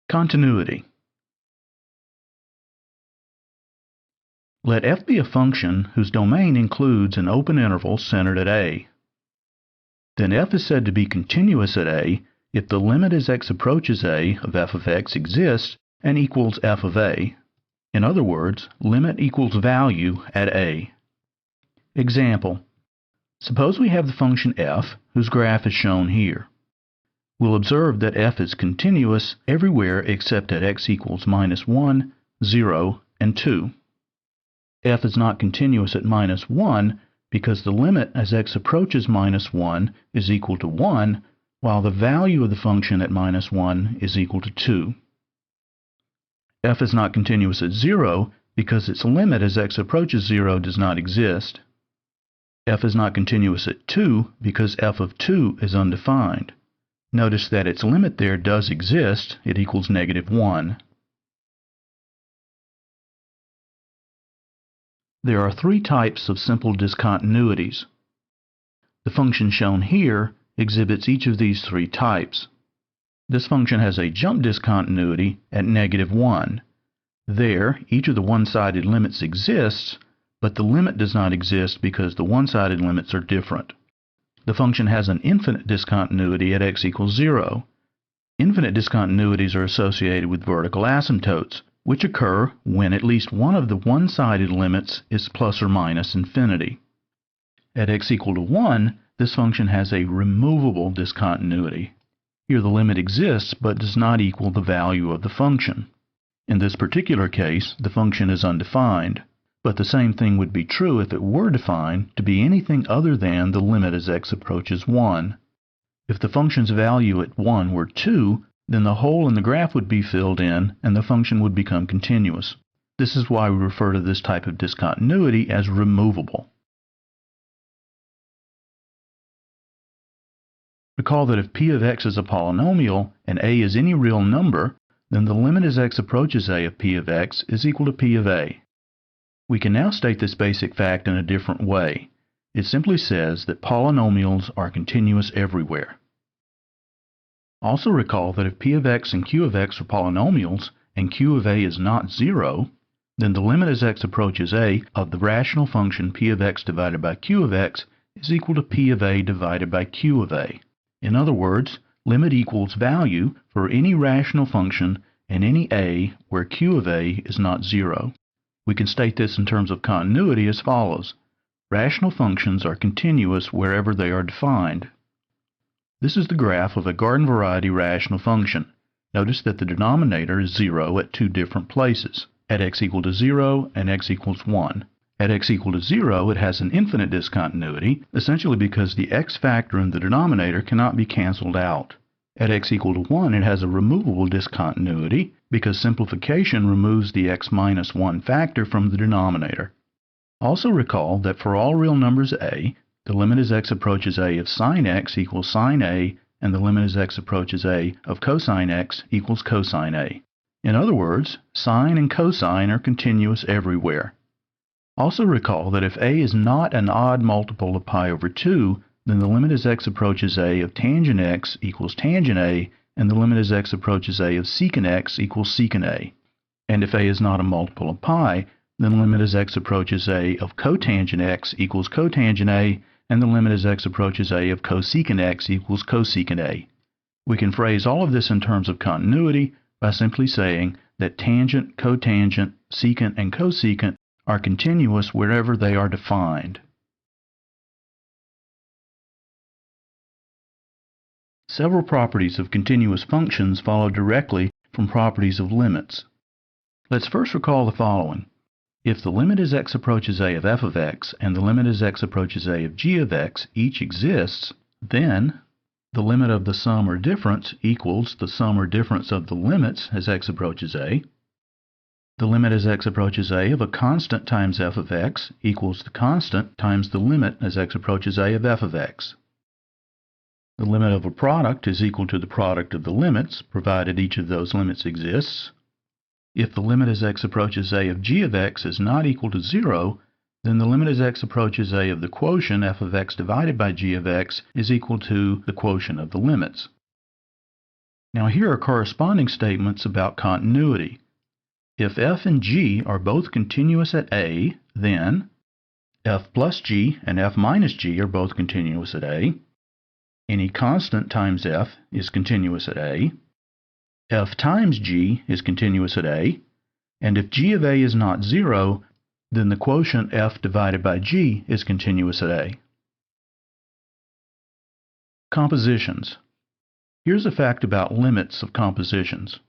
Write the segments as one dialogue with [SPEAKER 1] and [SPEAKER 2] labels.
[SPEAKER 1] Continuity. Let f be a function whose domain includes an open interval centered at a. Then f is said to be continuous at a if the limit as x approaches a of f of x exists and equals f of a. In other words, limit equals value at a. Example. Suppose we have the function f whose graph is shown here. We'll observe that f is continuous everywhere except at x equals -1, 0, and 2. F is not continuous at -1 because the limit as x approaches -1 is equal to 1, while the value of the function at -1 is equal to 2. F is not continuous at 0 because its limit as x approaches 0 does not exist. F is not continuous at 2 because f of 2 is undefined. Notice that its limit there does exist, it equals -1. There are three types of simple discontinuities. The function shown here exhibits each of these three types. This function has a jump discontinuity at -1. There, each of the one-sided limits exists, but the limit does not exist because the one-sided limits are different. The function has an infinite discontinuity at x equals 0. Infinite discontinuities are associated with vertical asymptotes, which occur when at least one of the one-sided limits is plus or minus infinity. At x equal to 1, this function has a removable discontinuity. Here the limit exists but does not equal the value of the function. In this particular case, the function is undefined, but the same thing would be true if it were defined to be anything other than the limit as x approaches 1. If the function's value at 1 were 2, then the hole in the graph would be filled in and the function would become continuous. This is why we refer to this type of discontinuity as removable. Recall that if p of x is a polynomial and a is any real number, then the limit as x approaches a of p of x is equal to p of a. We can now state this basic fact in a different way. It simply says that polynomials are continuous everywhere. Also recall that if p of x and q of x are polynomials and q of a is not 0, then the limit as x approaches a of the rational function p of x divided by q of x is equal to p of a divided by q of a. In other words, limit equals value for any rational function and any a where q of a is not 0. We can state this in terms of continuity as follows. Rational functions are continuous wherever they are defined. This is the graph of a garden variety rational function. Notice that the denominator is 0 at two different places, at x equal to 0 and x equals 1. At x equal to 0, it has an infinite discontinuity, essentially because the x factor in the denominator cannot be canceled out. At x equal to 1, it has a removable discontinuity because simplification removes the x minus 1 factor from the denominator. Also recall that for all real numbers a, the limit as x approaches a of sine x equals sine a, and the limit as x approaches a of cosine x equals cosine a. In other words, sine and cosine are continuous everywhere. Also recall that if a is not an odd multiple of pi over 2, then the limit as x approaches a of tangent x equals tangent a, and the limit as x approaches a of secant x equals secant a. And if a is not a multiple of pi, then the limit as x approaches a of cotangent x equals cotangent a, and the limit as x approaches a of cosecant x equals cosecant a. We can phrase all of this in terms of continuity by simply saying that tangent, cotangent, secant, and cosecant are continuous wherever they are defined. Several properties of continuous functions follow directly from properties of limits. Let's first recall the following. If the limit as x approaches a of f of x and the limit as x approaches a of g of x each exists, then the limit of the sum or difference equals the sum or difference of the limits as x approaches a. The limit as x approaches a of a constant times f of x equals the constant times the limit as x approaches a of f of x. The limit of a product is equal to the product of the limits, provided each of those limits exists. If the limit as x approaches a of g of x is not equal to 0, then the limit as x approaches a of the quotient f of x divided by g of x is equal to the quotient of the limits. Now here are corresponding statements about continuity. If f and g are both continuous at a, then f plus g and f minus g are both continuous at a. Any constant times f is continuous at a. F times g is continuous at a. And if g of a is not 0, then the quotient f divided by g is continuous at a. Compositions. Here's a fact about limits of compositions.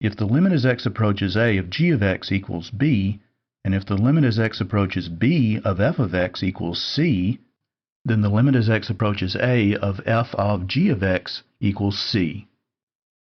[SPEAKER 1] If the limit as x approaches a of g of x equals b, and if the limit as x approaches b of f of x equals c, then the limit as x approaches a of f of g of x equals c.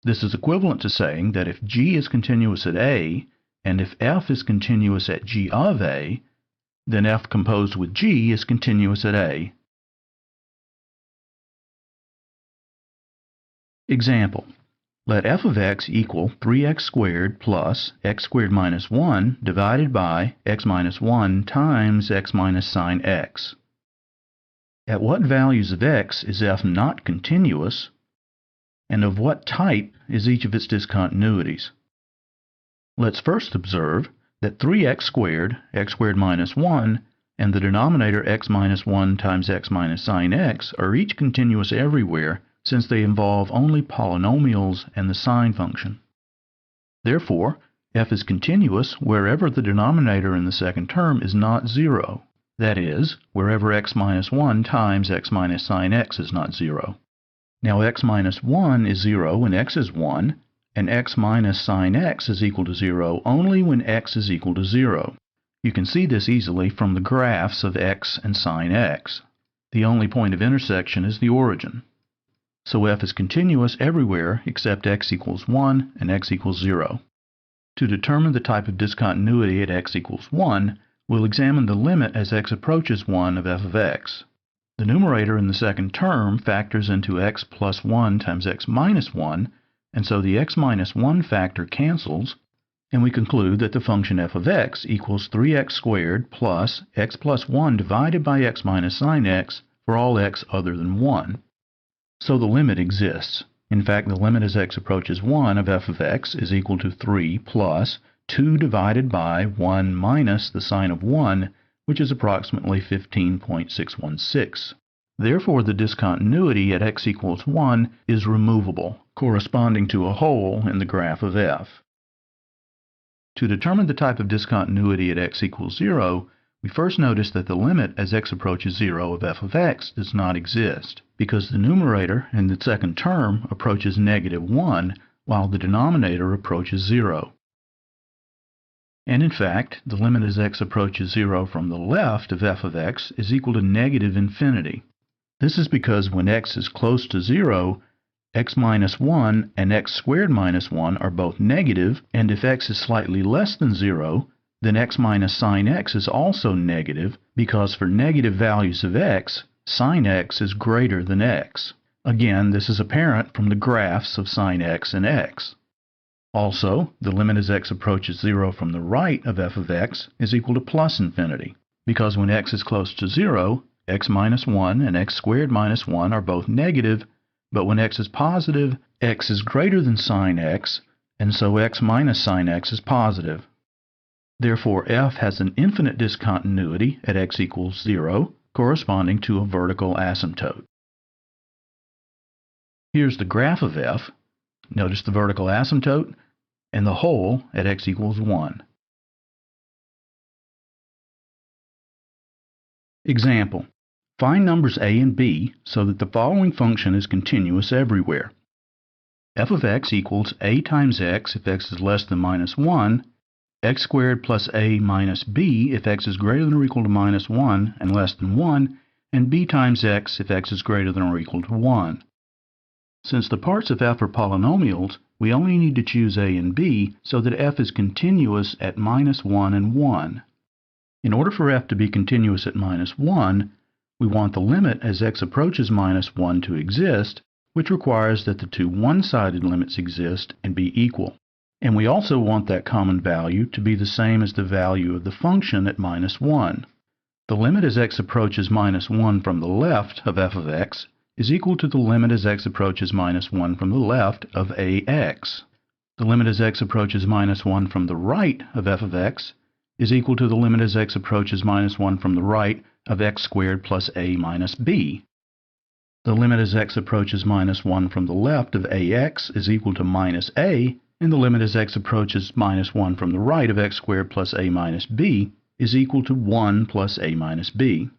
[SPEAKER 1] This is equivalent to saying that if g is continuous at a, and if f is continuous at g of a, then f composed with g is continuous at a. Example. Let f of x equal 3x squared plus x squared minus 1 divided by x minus 1 times x minus sine x. At what values of x is f not continuous, and of what type is each of its discontinuities? Let's first observe that 3x squared minus 1, and the denominator x minus 1 times x minus sine x are each continuous everywhere, since they involve only polynomials and the sine function. Therefore, f is continuous wherever the denominator in the second term is not 0. That is, wherever x minus 1 times x minus sine x is not 0. Now x minus 1 is 0 when x is 1, and x minus sine x is equal to 0 only when x is equal to 0. You can see this easily from the graphs of x and sine x. The only point of intersection is the origin. So f is continuous everywhere except x equals 1 and x equals 0. To determine the type of discontinuity at x equals 1, we'll examine the limit as x approaches 1 of f of x. The numerator in the second term factors into x plus 1 times x minus 1, and so the x minus 1 factor cancels, and we conclude that the function f of x equals 3x squared plus x plus 1 divided by x minus sine x for all x other than 1. So the limit exists. In fact, the limit as x approaches 1 of f of x is equal to 3 plus 2 divided by 1 minus the sine of 1, which is approximately 15.616. Therefore, the discontinuity at x equals 1 is removable, corresponding to a hole in the graph of f. To determine the type of discontinuity at x equals 0, we first notice that the limit as x approaches 0 of f of x does not exist, because the numerator in the second term approaches negative 1, while the denominator approaches 0. And in fact, the limit as x approaches 0 from the left of f of x is equal to negative infinity. This is because when x is close to 0, x minus 1 and x squared minus 1 are both negative, and if x is slightly less than 0, then x minus sine x is also negative, because for negative values of x, sine x is greater than x. Again, this is apparent from the graphs of sine x and x. Also, the limit as x approaches 0 from the right of f of x is equal to plus infinity, because when x is close to 0, x minus 1 and x squared minus 1 are both negative, but when x is positive, x is greater than sine x, and so x minus sine x is positive. Therefore, f has an infinite discontinuity at x equals 0, corresponding to a vertical asymptote. Here's the graph of f. Notice the vertical asymptote and the hole at x equals 1. Example. Find numbers a and b so that the following function is continuous everywhere. F of x equals a times x if x is less than minus 1, x squared plus a minus b if x is greater than or equal to minus 1 and less than 1, and b times x if x is greater than or equal to 1. Since the parts of f are polynomials, we only need to choose a and b so that f is continuous at minus 1 and 1. In order for f to be continuous at minus 1, we want the limit as x approaches minus 1 to exist, which requires that the two one-sided limits exist and be equal. And we also want that common value to be the same as the value of the function at minus 1. The limit as x approaches minus 1 from the left of f of x is equal to the limit as x approaches minus 1 from the left of ax. The limit as x approaches minus 1 from the right of f of x is equal to the limit as x approaches minus 1 from the right of x squared plus a minus b. The limit as x approaches minus 1 from the left of ax is equal to minus a, and the limit as x approaches minus 1 from the right of x squared plus a minus b is equal to 1 plus a minus b.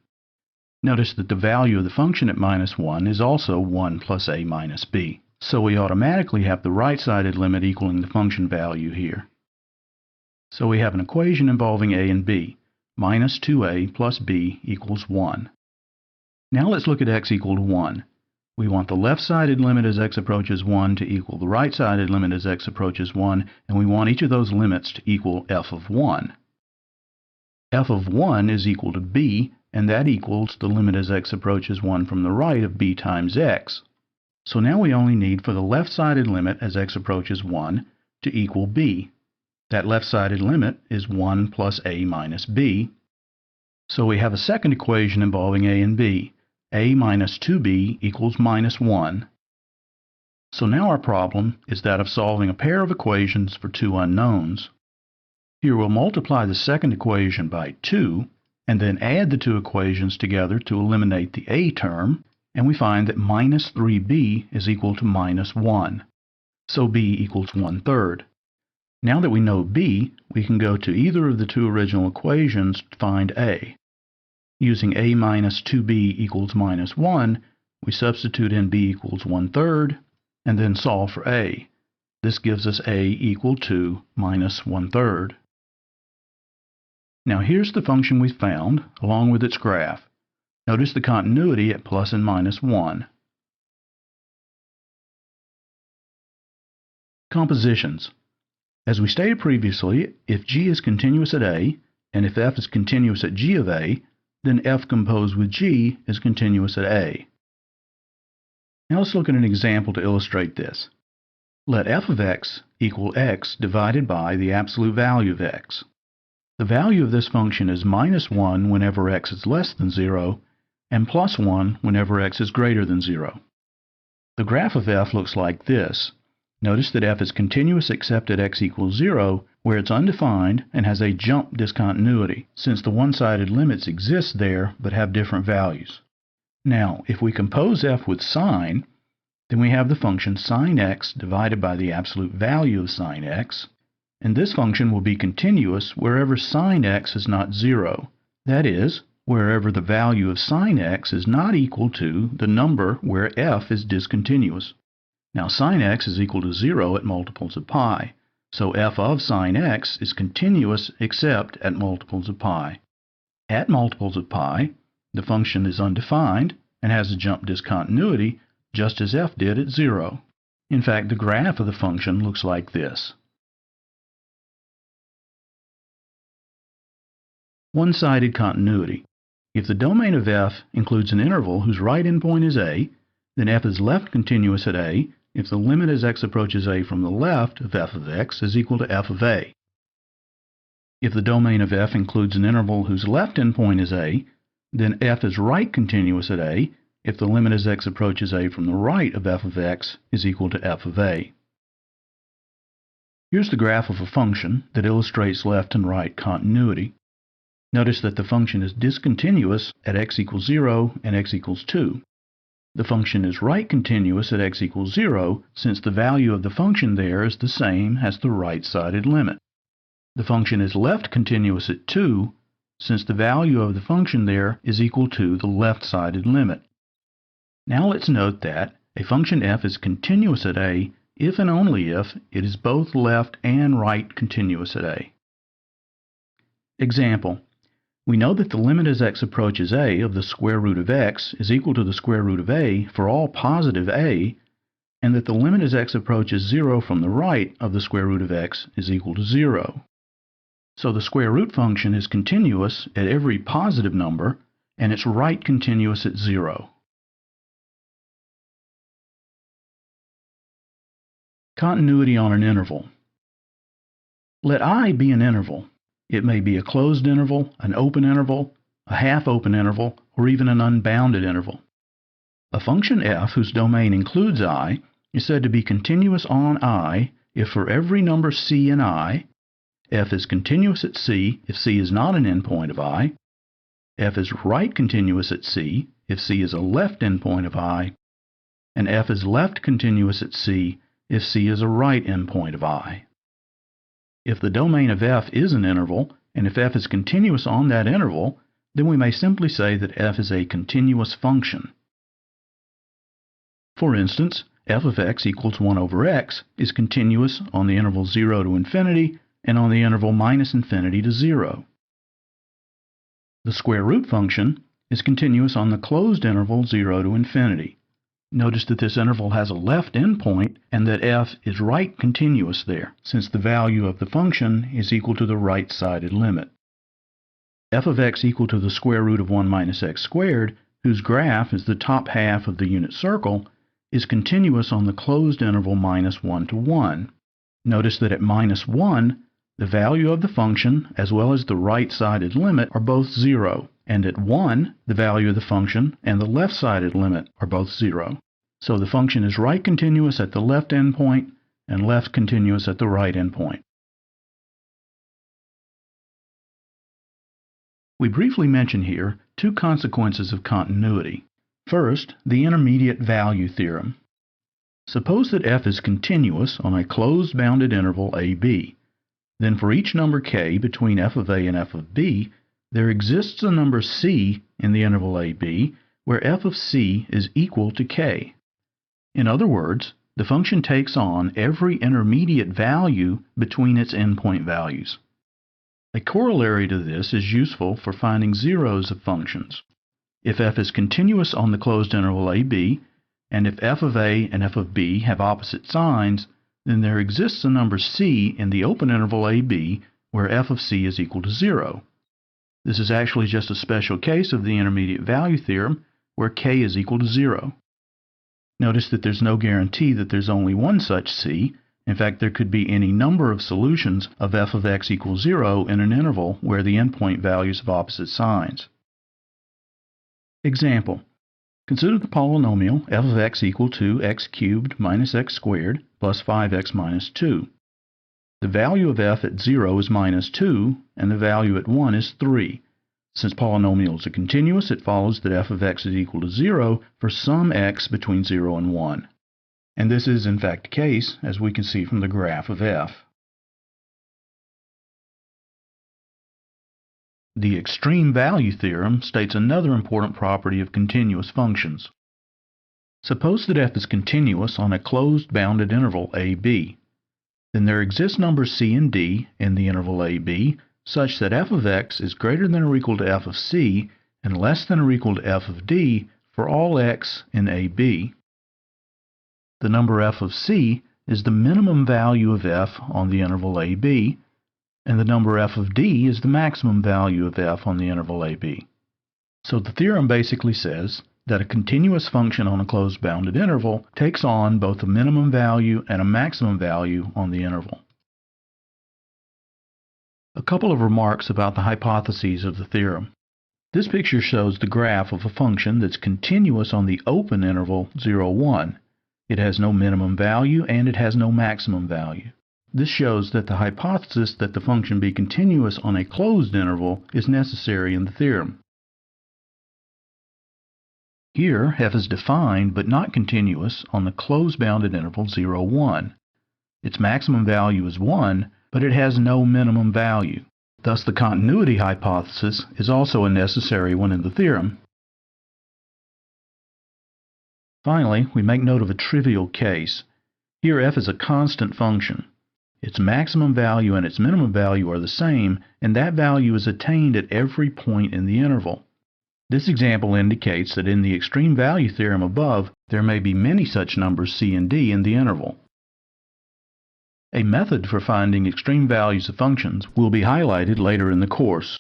[SPEAKER 1] Notice that the value of the function at minus 1 is also 1 plus a minus b, so we automatically have the right-sided limit equaling the function value here. So we have an equation involving a and b. Minus 2a plus b equals 1. Now let's look at x equal to 1. We want the left-sided limit as x approaches 1 to equal the right-sided limit as x approaches 1, and we want each of those limits to equal f of 1. F of 1 is equal to b, and that equals the limit as x approaches 1 from the right of b times x. So now we only need for the left-sided limit as x approaches 1 to equal b. That left-sided limit is 1 plus a minus b. So we have a second equation involving a and b. A minus 2b equals minus 1. So now our problem is that of solving a pair of equations for two unknowns. Here we'll multiply the second equation by 2, and then add the two equations together to eliminate the a term, and we find that minus 3b is equal to minus 1. So b equals 1/3. Now that we know b, we can go to either of the two original equations to find a. Using a minus 2b equals minus 1, we substitute in b equals 1/3, and then solve for a. This gives us a equal to minus 1/3. Now here's the function we found, along with its graph. Notice the continuity at plus and minus 1. Compositions. As we stated previously, if g is continuous at a, and if f is continuous at g of a, then f composed with g is continuous at a. Now let's look at an example to illustrate this. Let f of x equal x divided by the absolute value of x. The value of this function is minus 1 whenever x is less than 0, and plus 1 whenever x is greater than 0. The graph of f looks like this. Notice that f is continuous except at x equals 0, where it's undefined and has a jump discontinuity, since the one-sided limits exist there but have different values. Now, if we compose f with sine, then we have the function sine x divided by the absolute value of sine x, and this function will be continuous wherever sine x is not 0. That is, wherever the value of sine x is not equal to the number where f is discontinuous. Now sine x is equal to 0 at multiples of pi, so f of sine x is continuous except at multiples of pi. At multiples of pi, the function is undefined and has a jump discontinuity just as f did at 0. In fact, the graph of the function looks like this. One-sided continuity. If the domain of f includes an interval whose right endpoint is a, then f is left continuous at a if the limit as x approaches a from the left of f of x is equal to f of a. If the domain of f includes an interval whose left endpoint is a, then f is right continuous at a if the limit as x approaches a from the right of f of x is equal to f of a. Here's the graph of a function that illustrates left and right continuity. Notice that the function is discontinuous at x equals 0 and x equals 2. The function is right continuous at x equals 0 since the value of the function there is the same as the right-sided limit. The function is left continuous at 2 since the value of the function there is equal to the left-sided limit. Now let's note that a function f is continuous at a if and only if it is both left and right continuous at a. Example. We know that the limit as x approaches a of the square root of x is equal to the square root of a for all positive a, and that the limit as x approaches 0 from the right of the square root of x is equal to 0. So the square root function is continuous at every positive number, and it's right continuous at 0. Continuity on an interval. Let I be an interval. It may be a closed interval, an open interval, a half-open interval, or even an unbounded interval. A function f whose domain includes I is said to be continuous on I if for every number c in I, f is continuous at c if c is not an endpoint of I, f is right continuous at c if c is a left endpoint of I, and f is left continuous at c if c is a right endpoint of I. If the domain of f is an interval, and if f is continuous on that interval, then we may simply say that f is a continuous function. For instance, f of x equals 1 over x is continuous on the interval 0 to infinity and on the interval minus infinity to 0. The square root function is continuous on the closed interval 0 to infinity. Notice that this interval has a left endpoint and that f is right continuous there, since the value of the function is equal to the right-sided limit. F of x equal to the square root of 1 minus x squared, whose graph is the top half of the unit circle, is continuous on the closed interval minus 1 to 1. Notice that at minus 1, the value of the function as well as the right-sided limit are both 0, and at 1, the value of the function and the left-sided limit are both 0. So the function is right continuous at the left endpoint and left continuous at the right endpoint. We briefly mention here two consequences of continuity. First, the intermediate value theorem. Suppose that f is continuous on a closed bounded interval ab. Then for each number k between f of a and f of b, there exists a number c in the interval ab where f of c is equal to k. In other words, the function takes on every intermediate value between its endpoint values. A corollary to this is useful for finding zeros of functions. If f is continuous on the closed interval ab, and if f of a and f of b have opposite signs, then there exists a number c in the open interval ab where f of c is equal to 0. This is actually just a special case of the intermediate value theorem where k is equal to 0. Notice that there's no guarantee that there's only one such c. In fact, there could be any number of solutions of f of x equals 0 in an interval where the endpoint values have opposite signs. Example. Consider the polynomial f of x equal to x cubed minus x squared plus 5x minus 2. The value of f at 0 is minus 2, and the value at 1 is 3. Since polynomials are continuous, it follows that f of x is equal to 0 for some x between 0 and 1. And this is in fact the case, as we can see from the graph of f. The extreme value theorem states another important property of continuous functions. Suppose that f is continuous on a closed bounded interval ab. Then there exist numbers c and d in the interval ab such that f of x is greater than or equal to f of c and less than or equal to f of d for all x in ab. The number f of c is the minimum value of f on the interval ab, and the number f of d is the maximum value of f on the interval ab. So the theorem basically says that a continuous function on a closed bounded interval takes on both a minimum value and a maximum value on the interval. A couple of remarks about the hypotheses of the theorem. This picture shows the graph of a function that's continuous on the open interval 0, 1. It has no minimum value and it has no maximum value. This shows that the hypothesis that the function be continuous on a closed interval is necessary in the theorem. Here, f is defined but not continuous on the closed bounded interval 0, 1. Its maximum value is 1, but it has no minimum value. Thus, the continuity hypothesis is also a necessary one in the theorem. Finally, we make note of a trivial case. Here, f is a constant function. Its maximum value and its minimum value are the same, and that value is attained at every point in the interval. This example indicates that in the extreme value theorem above, there may be many such numbers c and d in the interval. A method for finding extreme values of functions will be highlighted later in the course.